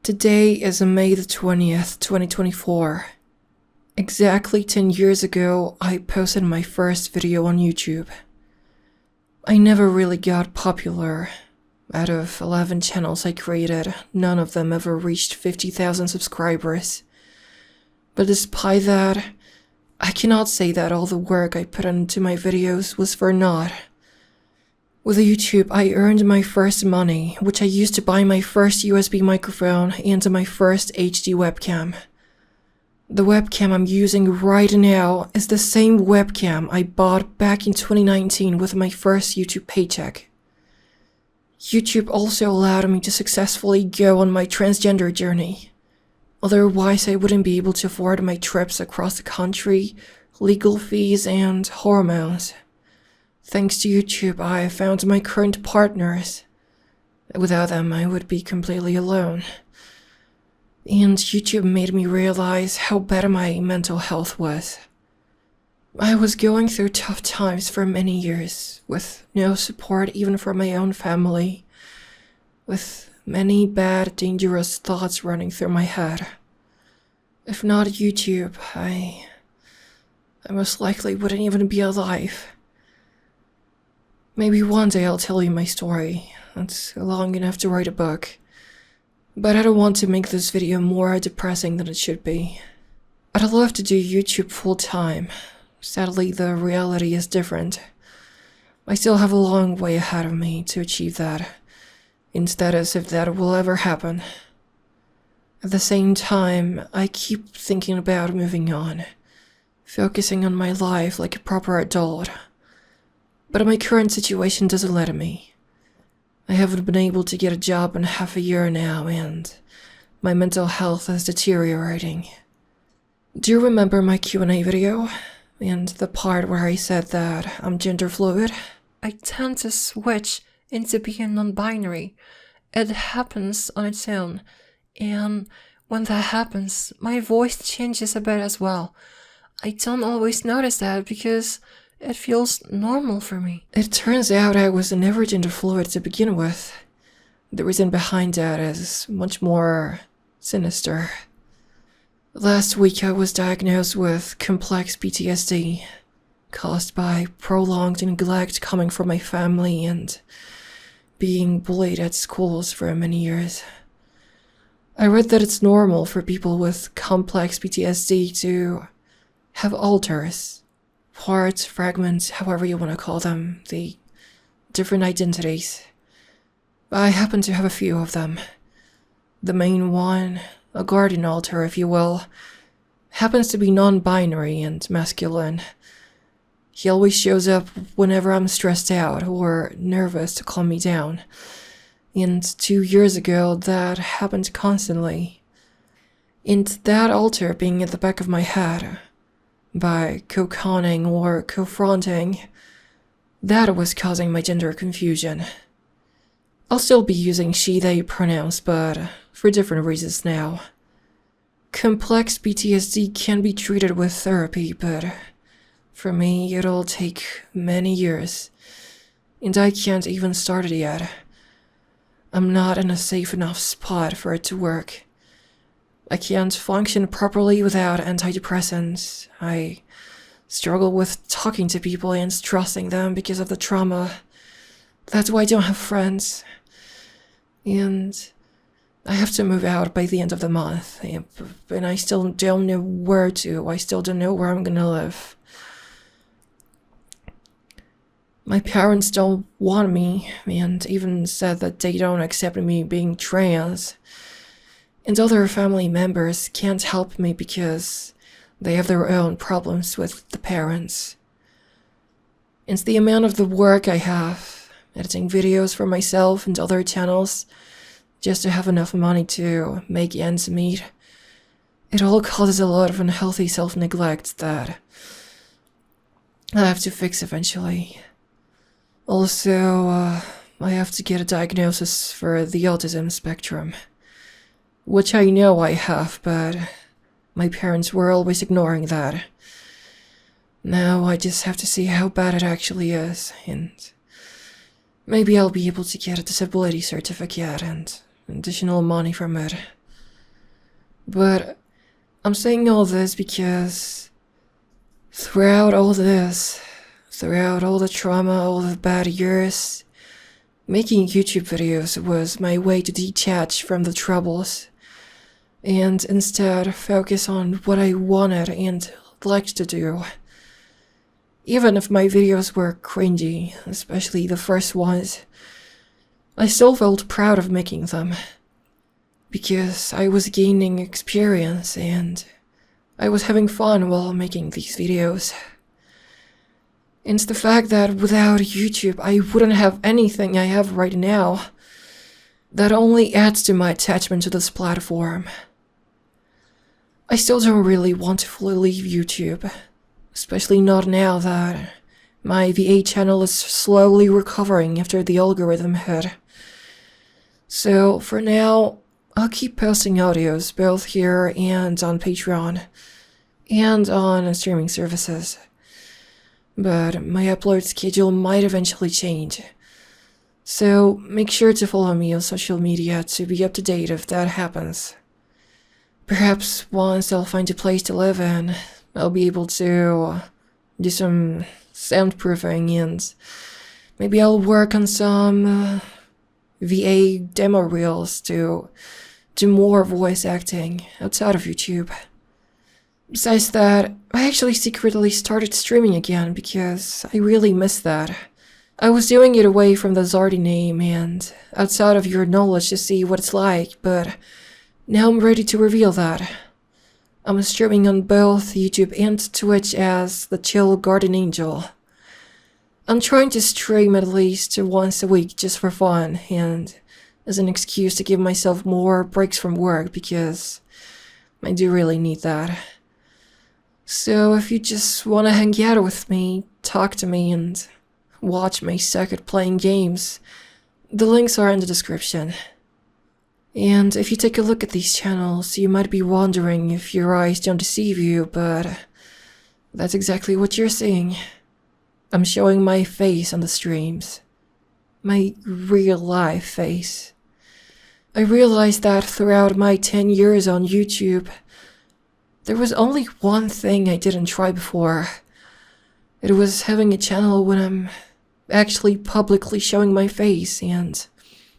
Today is May the 20th, 2024. Exactly 10 years ago, I posted my first video on YouTube. I never really got popular. Out of 11 channels I created, none of them ever reached 50,000 subscribers. But despite that, I cannot say that all the work I put into my videos was for naught. With YouTube, I earned my first money, which I used to buy my first USB microphone and my first HD webcam. The webcam I'm using right now is the same webcam I bought back in 2019 with my first YouTube paycheck. YouTube also allowed me to successfully go on my transgender journey. Otherwise, I wouldn't be able to afford my trips across the country, legal fees, and hormones. Thanks to YouTube, I found my current partners. Without them, I would be completely alone. And YouTube made me realize how bad my mental health was. I was going through tough times for many years, with no support even from my own family, with many bad, dangerous thoughts running through my head. If not YouTube, I most likely wouldn't even be alive. Maybe one day I'll tell you my story. It's long enough to write a book. But I don't want to make this video more depressing than it should be. I'd love to do YouTube full time. Sadly, the reality is different. I still have a long way ahead of me to achieve that. Instead, as if that will ever happen. At the same time, I keep thinking about moving on. Focusing on my life like a proper adult. But my current situation doesn't let me. I haven't been able to get a job in half a year now, and my mental health is deteriorating. Do you remember my Q&A video? And the part where I said that I'm gender fluid? I tend to switch into being non-binary. It happens on its own. And when that happens, my voice changes a bit as well. I don't always notice that because it feels normal for me. It turns out I was never gender fluid to begin with. The reason behind that is much more sinister. Last week I was diagnosed with complex PTSD, caused by prolonged neglect coming from my family and being bullied at schools for many years. I read that it's normal for people with complex PTSD to have alters. Parts, fragments, however you want to call them, the different identities. I happen to have a few of them. The main one, a guardian alter if you will, happens to be non-binary and masculine. He always shows up whenever I'm stressed out or nervous to calm me down. And 2 years ago, that happened constantly. And that alter being at the back of my head, by co-conning or co-fronting, that was causing my gender confusion. I'll still be using she/they pronouns, but for different reasons now. Complex PTSD can be treated with therapy, but for me it'll take many years, and I can't even start it yet. I'm not in a safe enough spot for it to work. I can't function properly without antidepressants. I struggle with talking to people and trusting them because of the trauma. That's why I don't have friends. And I have to move out by the end of the month. And I still don't know where to. I still don't know where I'm gonna live. My parents don't want me, and even said that they don't accept me being trans. And other family members can't help me because they have their own problems with the parents. It's the amount of the work I have, editing videos for myself and other channels, just to have enough money to make ends meet. It all causes a lot of unhealthy self-neglect that I have to fix eventually. Also, I have to get a diagnosis for the autism spectrum. Which I know I have, but my parents were always ignoring that. Now I just have to see how bad it actually is, and maybe I'll be able to get a disability certificate and additional money from it. But I'm saying all this because throughout all this, throughout all the trauma, all the bad years, making YouTube videos was my way to detach from the troubles and instead focus on what I wanted and liked to do. Even if my videos were cringy, especially the first ones, I still felt proud of making them. Because I was gaining experience and I was having fun while making these videos. It's the fact that without YouTube I wouldn't have anything I have right now. That only adds to my attachment to this platform. I still don't really want to fully leave YouTube, especially not now that my VA channel is slowly recovering after the algorithm hit. So for now, I'll keep posting audios both here and on Patreon and on streaming services. But my upload schedule might eventually change. So make sure to follow me on social media to be up to date if that happens. Perhaps once I'll find a place to live in, I'll be able to do some soundproofing and maybe I'll work on some VA demo reels to do more voice acting outside of YouTube. Besides that, I actually secretly started streaming again because I really miss that. I was doing it away from the Zardy name and outside of your knowledge to see what it's like, but now I'm ready to reveal that. I'm streaming on both YouTube and Twitch as the Chill Garden Angel. I'm trying to stream at least once a week just for fun and as an excuse to give myself more breaks from work because I do really need that. So if you just want to hang out with me, talk to me, and watch me suck at playing games, the links are in the description. And if you take a look at these channels, you might be wondering if your eyes don't deceive you, but that's exactly what you're seeing. I'm showing my face on the streams. My real life face. I realized that throughout my 10 years on YouTube, there was only one thing I didn't try before. It was having a channel when I'm actually publicly showing my face and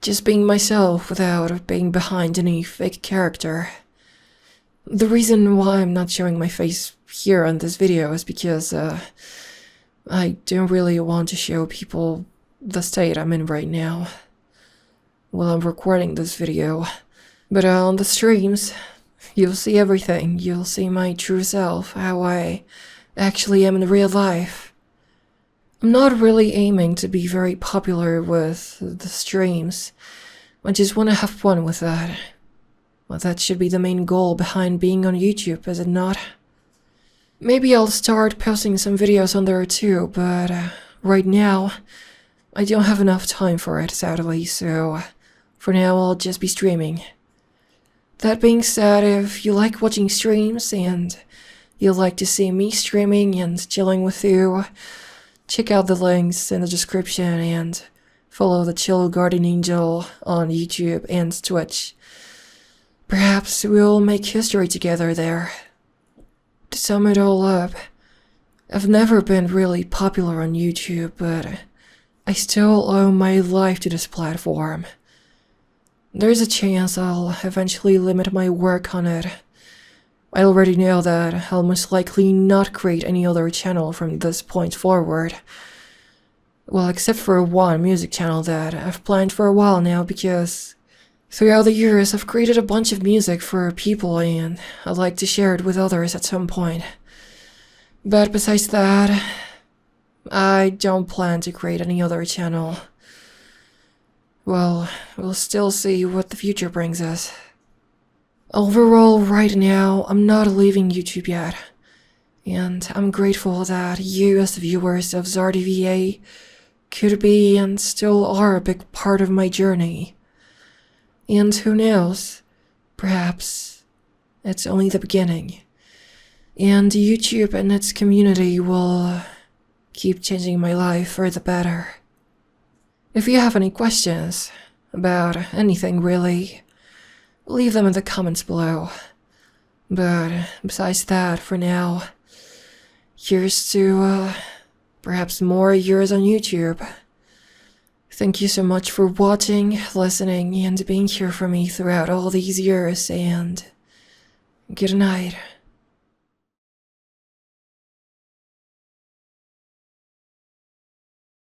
just being myself without being behind any fake character. The reason why I'm not showing my face here on this video is because I don't really want to show people the state I'm in right now while I'm recording this video. But on the streams, you'll see everything. You'll see my true self, how I actually am in real life. I'm not really aiming to be very popular with the streams. I just want to have fun with that. Well, that should be the main goal behind being on YouTube, is it not? Maybe I'll start posting some videos on there too, but right now, I don't have enough time for it, sadly, so for now I'll just be streaming. That being said, if you like watching streams and you'd like to see me streaming and chilling with you, check out the links in the description and follow the Chill Garden Angel on YouTube and Twitch. Perhaps we'll make history together there. To sum it all up, I've never been really popular on YouTube, but I still owe my life to this platform. There's a chance I'll eventually limit my work on it. I already know that I'll most likely not create any other channel from this point forward. Well, except for one music channel that I've planned for a while now because throughout the years I've created a bunch of music for people and I'd like to share it with others at some point. But besides that, I don't plan to create any other channel. Well, we'll still see what the future brings us. Overall, right now, I'm not leaving YouTube yet. And I'm grateful that you as the viewers of Zardy VA could be and still are a big part of my journey. And who knows, perhaps it's only the beginning. And YouTube and its community will keep changing my life for the better. If you have any questions about anything really, leave them in the comments below. But besides that, for now, here's to perhaps more years on YouTube. Thank you so much for watching, listening, and being here for me throughout all these years, and good night.